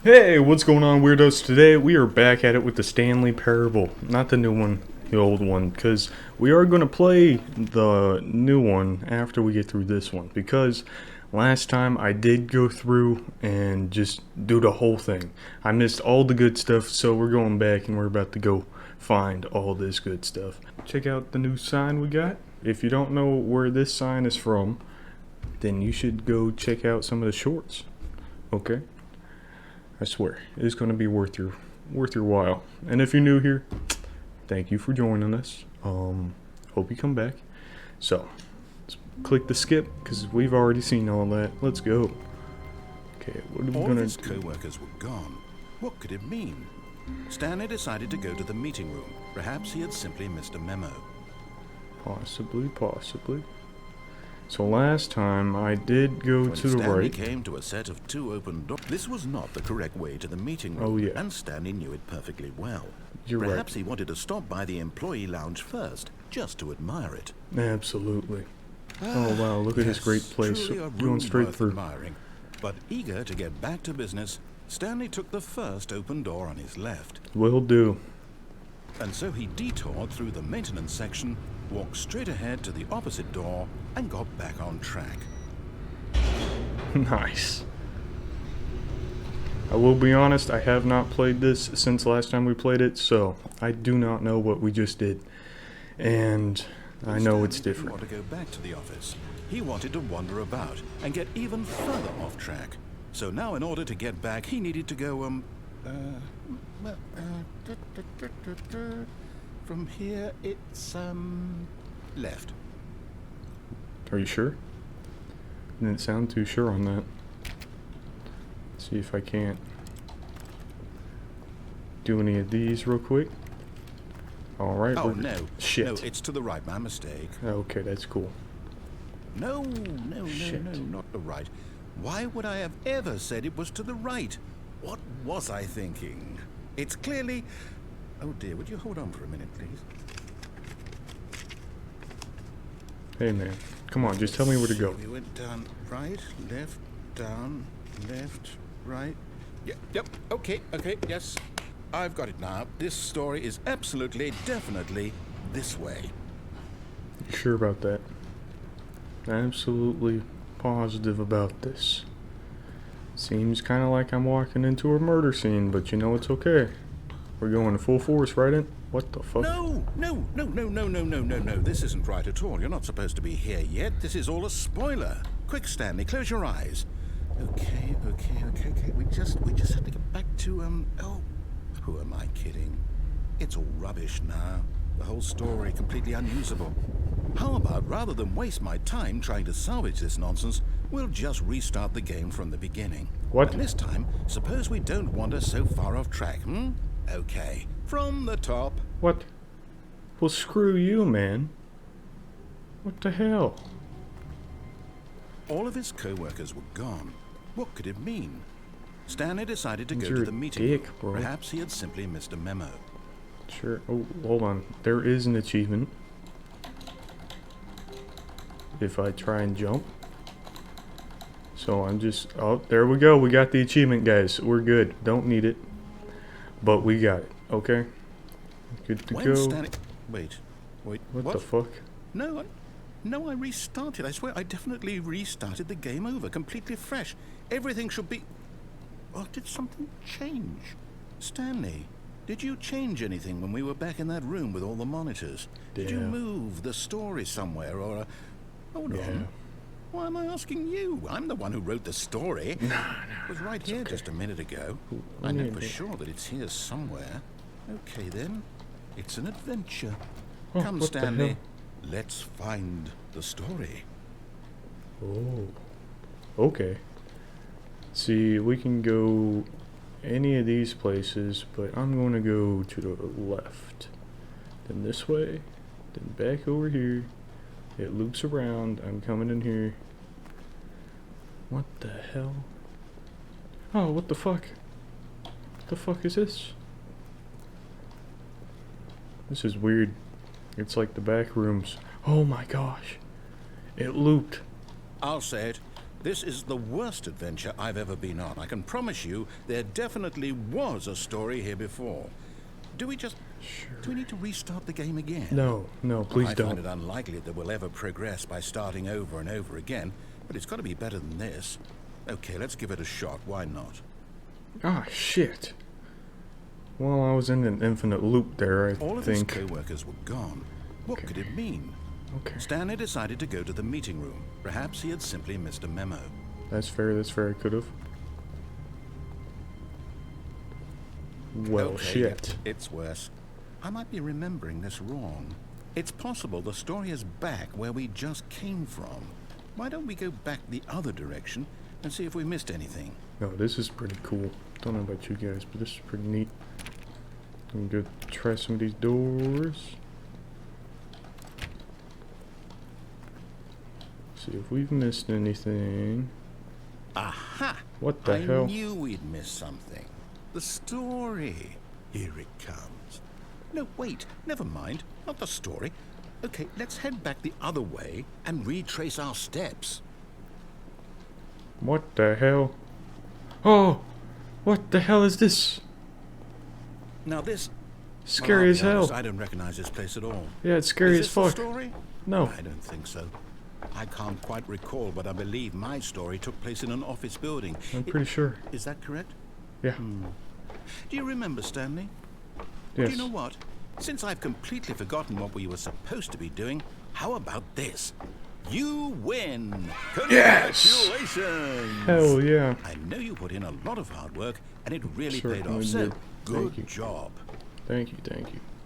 Hey, what's going on, weirdos? Today we are back at it with the Stanley Parable. Not the new one, the old one, because we are going to play the new one after we get through this one. Because last time I did go through and just do the whole thing. I missed all the good stuff, so we're going back and we're about to go find all this good stuff. Check out the new sign we got. If you don't know where this sign is from, then you should go check out some of the shorts. Okay? I swear, it's going to be worth your while. And if you're new here, thank you for joining us. Hope you come back. So, let's click the skip because we've already seen all that. Let's go. Okay, what are we All gonna of his do? co-workers were gone. What could it mean? Stanley decided to go to the meeting room. Perhaps he had simply missed a memo. Possibly. So last time I did go When to the Stanley right. came to a set of two open doors, this was not the correct way to the meeting room. Oh, yeah. And Stanley knew it perfectly well. You're right. Perhaps he wanted to stop by the employee lounge first, just to admire it. Absolutely. Oh wow, look at this great place. Truly a Going room straight worth through. admiring. But eager to get back to business, Stanley took the first open door on his left. Will do. And so he detoured through the maintenance section, walked straight ahead to the opposite door, and got back on track. Nice. I will be honest, I have not played this since last time we played it, so I do not know what we just did. And I know it's Stanley didn't different. want to go back to the office. He wanted to wander about and get even further off track. So now in order to get back, he needed to go, from here it's, left. Are you sure? Didn't sound too sure on that. See if I can't do any of these real quick. Alright, Oh, no. Shit. No, it's to the right. My mistake. Okay, that's cool. No, Shit. not the right. Why would I have ever said it was to the right? What was I thinking? It's clearly... Oh dear, would you hold on for a minute, please? Hey man, come on, just tell me where to go. We went down, right, left, down, left, right. Yep, okay, yes. I've got it now. This story is absolutely, definitely this way. You sure about that? Absolutely positive about this. Seems kind of like I'm walking into a murder scene, but you know it's okay. We're going full force right in. What the fuck? No. This isn't right at all. You're not supposed to be here yet. This is all a spoiler. Quick, Stanley, close your eyes. Okay. We just have to get back to, oh, who am I kidding? It's all rubbish now. The whole story completely unusable. How about, rather than waste my time trying to salvage this nonsense, we'll just restart the game from the beginning. What? And this time, suppose we don't wander so far off track, Okay, from the top. What? Well, screw you, man. What the hell? All of his co-workers were gone. What could it mean? Stanley decided to Means go you're to the a meeting dick, room. bro. Perhaps he had simply missed a memo. Sure. Oh, hold on. There is an achievement. If I try and jump. So I'm just... Oh, there we go. We got the achievement, guys. We're good. Don't need it. But we got it. Okay? Good to When go. Stanley... Wait. What the fuck? No, I restarted. I swear, I definitely restarted the game over, completely fresh. Everything should be... Oh, did something change? Stanley, did you change anything when we were back in that room with all the monitors? Did you Yeah. move the story somewhere, or... Hold Yeah. on. Why am I asking you? I'm the one who wrote the story. No. It was right here just a minute ago. I know for sure that it's here somewhere. Okay, then. It's an adventure. Oh, Come, what the Stanley. hell? Let's find the story. Oh. Okay. See, we can go any of these places, but I'm going to go to the left. Then this way. Then back over here. It loops around. I'm coming in here. What the hell? Oh, what the fuck? What the fuck is this? This is weird. It's like the back rooms. Oh my gosh. It looped. I'll say it. This is the worst adventure I've ever been on. I can promise you there definitely was a story here before. Do we need to restart the game again? No, please I don't. find it unlikely that we'll ever progress by starting over and over again, but it's got to be better than this. Okay, let's give it a shot. Why not? Ah, shit. Well, I was in an infinite loop there, I think. All of his co-workers were gone. What Okay. could it mean? Okay. Stanley decided to go to the meeting room. Perhaps he had simply missed a memo. That's fair, I could've. Well, Okay, shit. It's worse. I might be remembering this wrong. It's possible the story is back where we just came from. Why don't we go back the other direction and see if we missed anything? No, this is pretty cool. Don't know about you guys, but this is pretty neat. I'm gonna go try some of these doors. See if we've missed anything. Aha! What the hell? I knew we'd missed something. The story. Here it comes. No, wait. Never mind. Not the story. Okay, let's head back the other way and retrace our steps. What the hell? Oh! What the hell is this? Now this... Scary I'll as be honest, hell. I don't recognize this place at all. Yeah, it's scary Is as this the fuck. story? No. I don't think so. I can't quite recall, but I believe my story took place in an office building. I'm pretty sure. Is that correct? Yeah. Do you remember, Stanley? Yes. Do you know what? Since I've completely forgotten what we were supposed to be doing, how about this? You win! Yes! Congratulations! Hell yeah. I know you put in a lot of hard work, and it really paid Certainly off, so did. Thank you. good job. Thank you.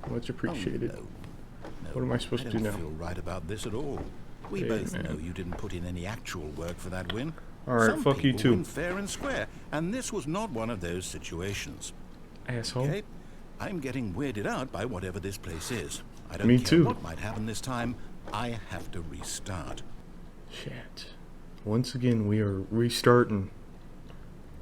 Much appreciated. Oh, no. What am I supposed to do I now? don't feel right about this at all. We Hey, both man. know you didn't put in any actual work for that win. Alright, Some fuck you people too. win fair and square, and this was not one of those situations. Asshole. Okay? I'm getting weirded out by whatever this place is. I don't Me care too. what might happen this time. I have to restart. Shit. Once again, we are restarting.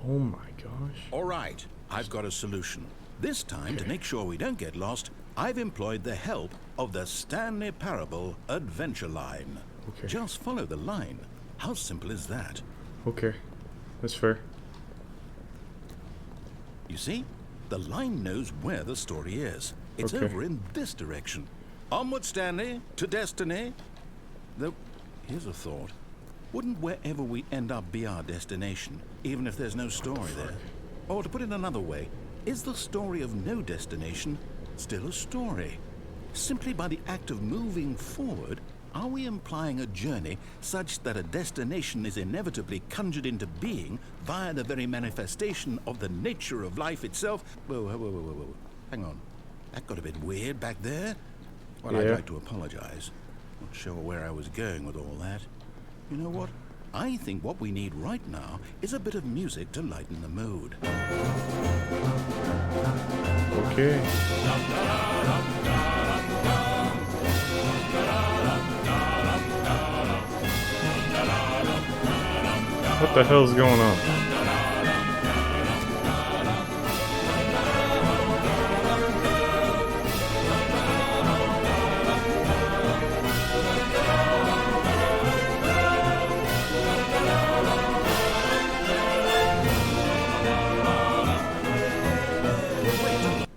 Oh my gosh. All right, I've got a solution. This time, to Okay. make sure we don't get lost, I've employed the help of the Stanley Parable Adventure Line. Okay. Just follow the line. How simple is that? Okay. That's fair. You see? The line knows where the story is. It's Okay. over in this direction. Onward, Stanley, to destiny. Though, here's a thought. Wouldn't wherever we end up be our destination, even if there's no story there? Or to put it another way, is the story of no destination still a story? Simply by the act of moving forward, are we implying a journey such that a destination is inevitably conjured into being via the very manifestation of the nature of life itself? Whoa. Hang on. That got a bit weird back there. Well, I'd Yeah. like to apologize. Not sure where I was going with all that. You know what? I think what we need right now is a bit of music to lighten the mood. Okay. What the hell's going on?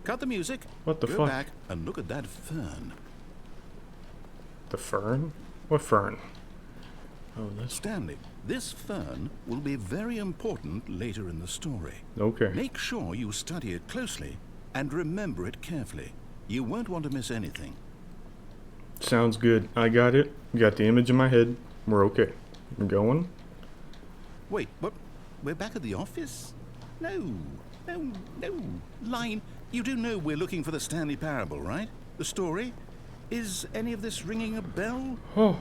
Cut the music. What the Go fuck? back and look at that fern. The fern? What fern? Oh, that's Stanley, this fern will be very important later in the story. okay. Make sure you study it closely and remember it carefully. You won't want to miss anything. Sounds good. I got it. Got the image in my head. We're okay. We're going. Wait, what? We're back at the office? No. Line, you do know we're looking for the Stanley Parable, right? The story? Is any of this ringing a bell? Oh.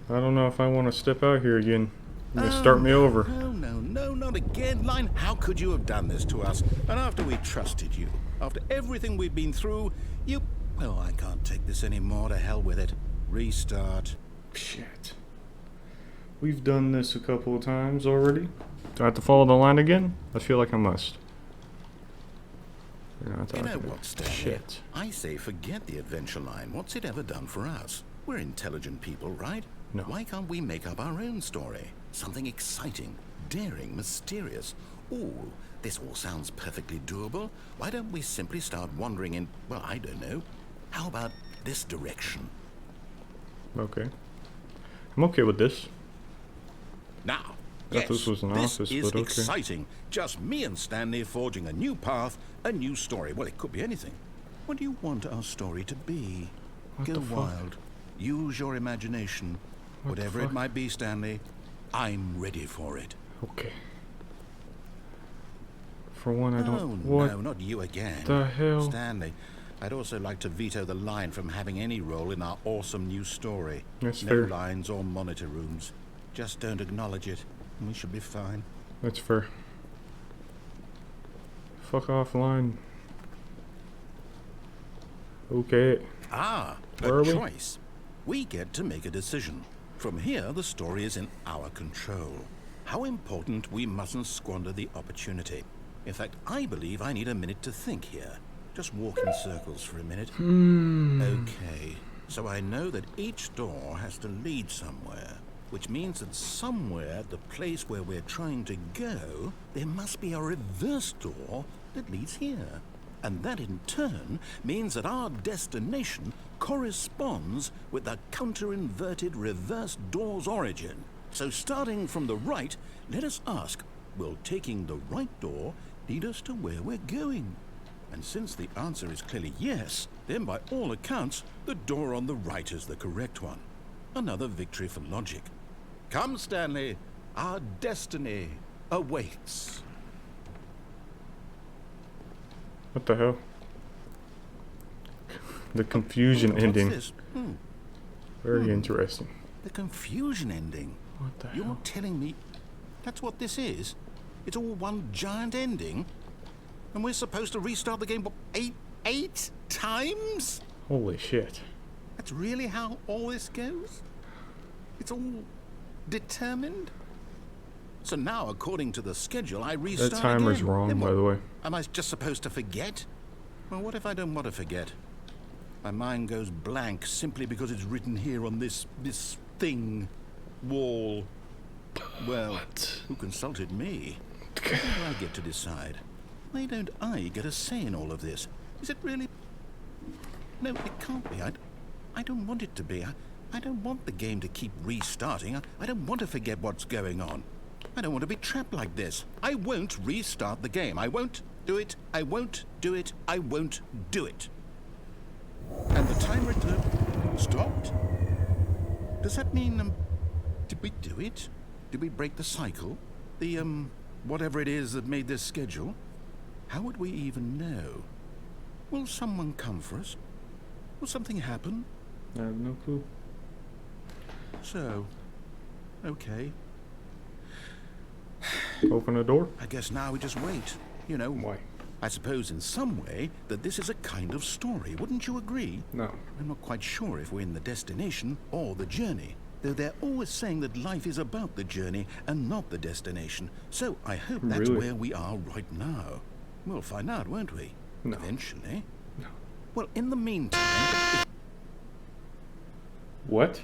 I don't know if I want to step out here again. You're gonna start me over. No, not again. Line, how could you have done this to us? And after we trusted you, after everything we've been through, you... Oh, I can't take this anymore. To hell with it. Restart. Shit. We've done this a couple of times already. Do I have to follow the line again? I feel like I must. You're not You know talking what, Stanley? Shit. I say forget the adventure line. What's it ever done for us? We're intelligent people, right? No. Why can't we make up our own story? Something exciting, daring, mysterious. Ooh, this all sounds perfectly doable. Why don't we simply start wandering in, well, I don't know. How about this direction? Okay. I'm okay with this. Now, I thought this was an this office, is but okay. exciting. Just me and Stanley forging a new path, a new story. Well, it could be anything. What do you want our story to be? What Go the fuck? wild. Use your imagination. What the Whatever it fuck? might be, Stanley, I'm ready for it. Okay. For one, I don't. Oh, What no, not you again. the hell? Stanley, I'd also like to veto the line from having any role in our awesome new story. That's no fair. lines or monitor rooms. Just don't acknowledge it, and we should be fine. That's fair. Fuck offline. Okay. Ah, Where are a we? choice. We get to make a decision. From here, the story is in our control. How important, we mustn't squander the opportunity. In fact, I believe I need a minute to think here. Just walk in circles for a minute. Okay, so I know that each door has to lead somewhere, which means that somewhere at the place where we're trying to go, there must be a reverse door that leads here. And that in turn means that our destination corresponds with the counter-inverted reverse door's origin. So starting from the right, let us ask, will taking the right door lead us to where we're going? And since the answer is clearly yes, then by all accounts, the door on the right is the correct one. Another victory for logic. Come, Stanley, our destiny awaits. What the hell? The confusion What's ending. this? Very interesting. The confusion ending. What the You're hell? telling me that's what this is? It's all one giant ending? And we're supposed to restart the game, what, eight times? Holy shit. That's really how all this goes? It's all determined? So now, according to the schedule, I restart That timer's again. wrong, Then by what? the way. Am I just supposed to forget? Well, what if I don't want to forget? My mind goes blank simply because it's written here on this thing, wall. Well, who consulted me? Why do I get to decide? Why don't I get a say in all of this? Is it really? No, it can't be. I don't want it to be. I don't want the game to keep restarting. I don't want to forget what's going on. I don't want to be trapped like this. I won't restart the game. I won't do it. I won't do it. I won't do it. And the timer stopped? Does that mean, did we do it? Did we break the cycle? The, whatever it is that made this schedule? How would we even know? Will someone come for us? Will something happen? I have no clue. So, okay. Open the door? I guess now we just wait. You know, Why? I suppose in some way that this is a kind of story. Wouldn't you agree? No. I'm not quite sure if we're in the destination or the journey, though they're always saying that life is about the journey and not the destination. So I hope that's Really? where we are right now. We'll find out, won't we? No. Eventually. No. Well, in the meantime... What?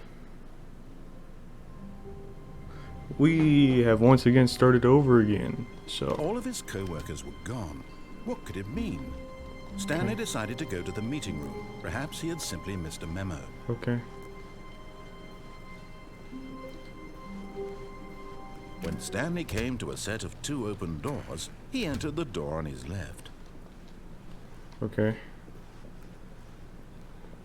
We have once again started over again, so... All of his co-workers were gone. What could it mean? Stanley decided to go to the meeting room. Perhaps he had simply missed a memo. Okay. When Stanley came to a set of 2 open doors, he entered the door on his left. Okay.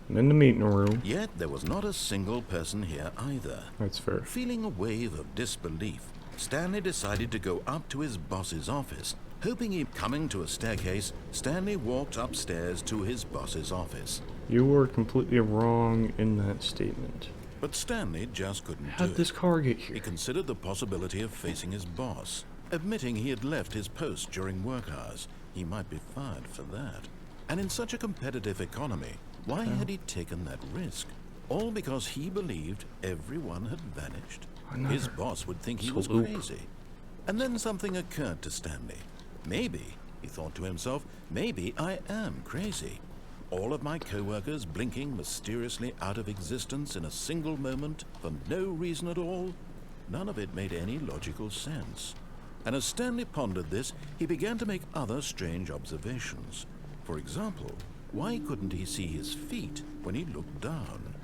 And in the meeting room. Yet there was not a single person here either. That's fair. Feeling a wave of disbelief, Stanley decided to go up to his boss's office. Hoping he'd coming to a staircase, Stanley walked upstairs to his boss's office. You were completely wrong in that statement. But Stanley just couldn't How do did it. this car get He here? considered the possibility of facing his boss. Admitting he had left his post during work hours, he might be fired for that. And in such a competitive economy, why had he taken that risk? All because he believed everyone had vanished. Another His boss would think he was sloop. crazy. And then something occurred to Stanley. Maybe, he thought to himself, maybe I am crazy. All of my co-workers blinking mysteriously out of existence in a single moment for no reason at all? None of it made any logical sense. And as Stanley pondered this, he began to make other strange observations. For example, why couldn't he see his feet when he looked down?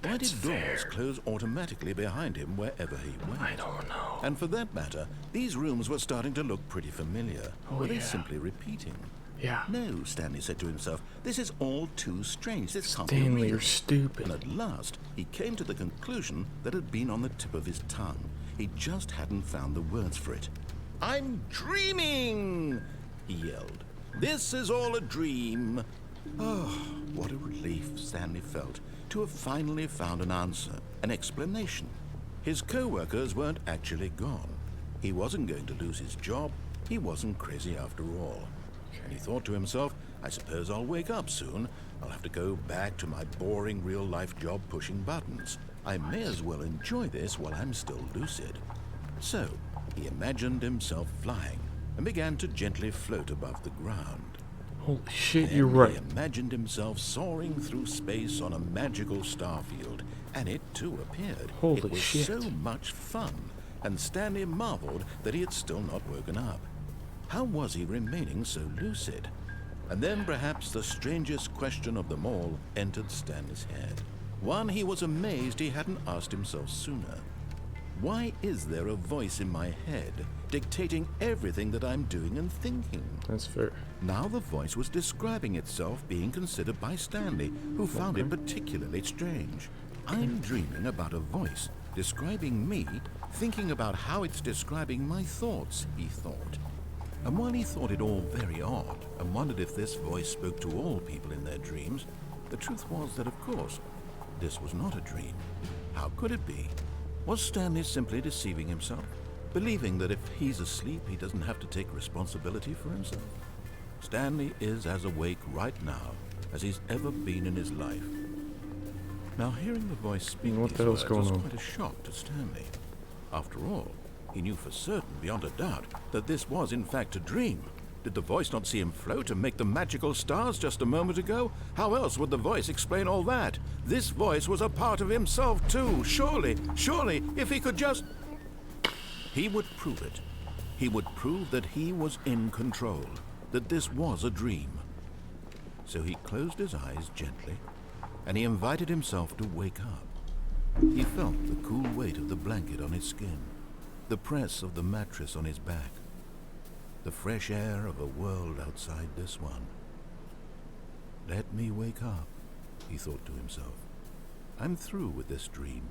Why did doors close automatically behind him wherever he went? I don't know. And for that matter, these rooms were starting to look pretty familiar. Were they simply repeating? Yeah. No, Stanley said to himself, this is all too strange. This can't be Stanley, real. you're stupid. And at last, he came to the conclusion that had been on the tip of his tongue. He just hadn't found the words for it. I'm dreaming, he yelled. This is all a dream. Oh, what a relief Stanley felt to have finally found an answer, an explanation. His co-workers weren't actually gone. He wasn't going to lose his job. He wasn't crazy after all. And he thought to himself, I suppose I'll wake up soon. I'll have to go back to my boring real-life job pushing buttons. I may as well enjoy this while I'm still lucid. So, he imagined himself flying and began to gently float above the ground. Holy shit, Then you're right. He imagined himself soaring through space on a magical starfield, and it too appeared. Holy it was shit. so much fun, and Stanley marveled that he had still not woken up. How was he remaining so lucid? And then perhaps the strangest question of them all entered Stanley's head. One he was amazed he hadn't asked himself sooner. Why is there a voice in my head dictating everything that I'm doing and thinking? That's fair. Now the voice was describing itself being considered by Stanley, who found it particularly strange. I'm dreaming about a voice describing me, thinking about how it's describing my thoughts, he thought. And while he thought it all very odd and wondered if this voice spoke to all people in their dreams, the truth was that, of course, this was not a dream. How could it be? Was Stanley simply deceiving himself, believing that if he's asleep, he doesn't have to take responsibility for himself? Stanley is as awake right now as he's ever been in his life. Now, hearing the voice speak What these the hell's words going was on? quite a shock to Stanley. After all, he knew for certain, beyond a doubt, that this was in fact a dream. Did the voice not see him float and make the magical stars just a moment ago? How else would the voice explain all that? This voice was a part of himself too. Surely, if he could just... He would prove it. He would prove that he was in control, that this was a dream. So he closed his eyes gently, and he invited himself to wake up. He felt the cool weight of the blanket on his skin, the press of the mattress on his back, the fresh air of a world outside this one. Let me wake up, he thought to himself. I'm through with this dream.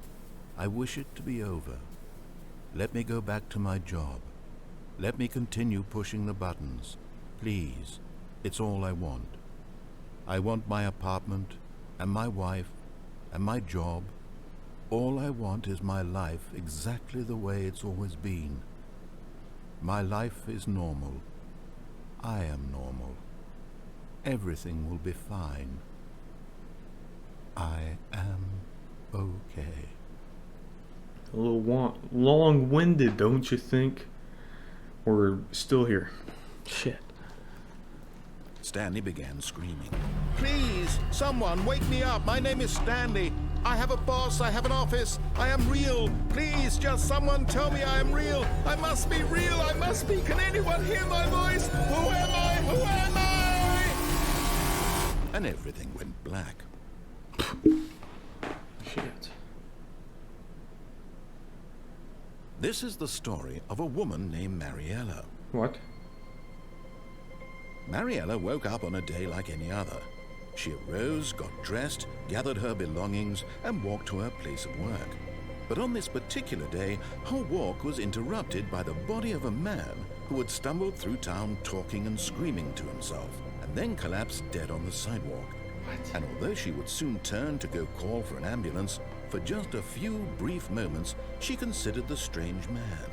I wish it to be over. Let me go back to my job. Let me continue pushing the buttons. Please, it's all I want. I want my apartment, and my wife, and my job. All I want is my life exactly the way it's always been. My life is normal. I am normal. Everything will be fine. I am okay. A little long-winded, don't you think? We're still here. Shit. Stanley began screaming. Please, someone, wake me up. My name is Stanley. I have a boss. I have an office. I am real. Please, just someone tell me I am real. I must be real. I must be. Can anyone hear my voice? Who am I? Who am I? And everything went black. Shit. This is the story of a woman named Mariella. What? Mariella woke up on a day like any other. She arose, got dressed, gathered her belongings, and walked to her place of work. But on this particular day, her walk was interrupted by the body of a man who had stumbled through town talking and screaming to himself, and then collapsed dead on the sidewalk. What? And although she would soon turn to go call for an ambulance, for just a few brief moments, she considered the strange man.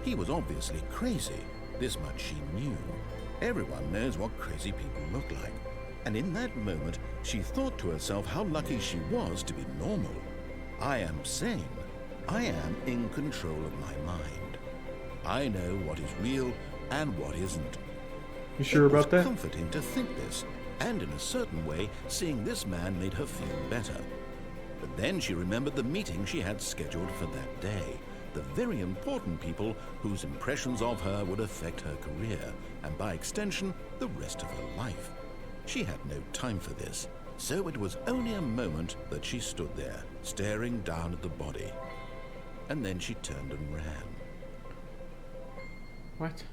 He was obviously crazy. This much she knew. Everyone knows what crazy people look like. And in that moment, she thought to herself how lucky she was to be normal. I am sane. I am in control of my mind. I know what is real and what isn't. You sure about It that? was comforting to think this, and in a certain way, seeing this man made her feel better. But then she remembered the meeting she had scheduled for that day. The very important people whose impressions of her would affect her career, and by extension, the rest of her life. She had no time for this, so it was only a moment that she stood there, staring down at the body. And then she turned and ran. What?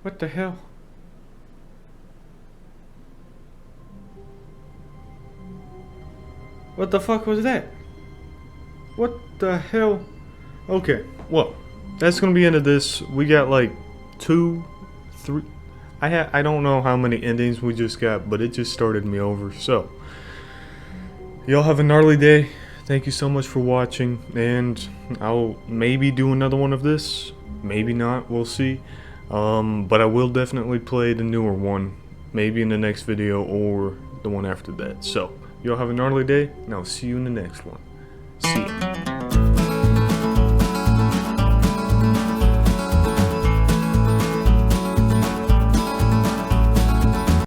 What the hell? What the fuck was that? What the hell? Okay, well, that's gonna be the end of this. We got like 2, 3. I don't know how many endings we just got, but it just started me over. So, y'all have a gnarly day. Thank you so much for watching, and I'll maybe do another one of this. Maybe not. We'll see. But I will definitely play the newer one, maybe in the next video or the one after that. So, y'all have a gnarly day, and I'll see you in the next one. See ya.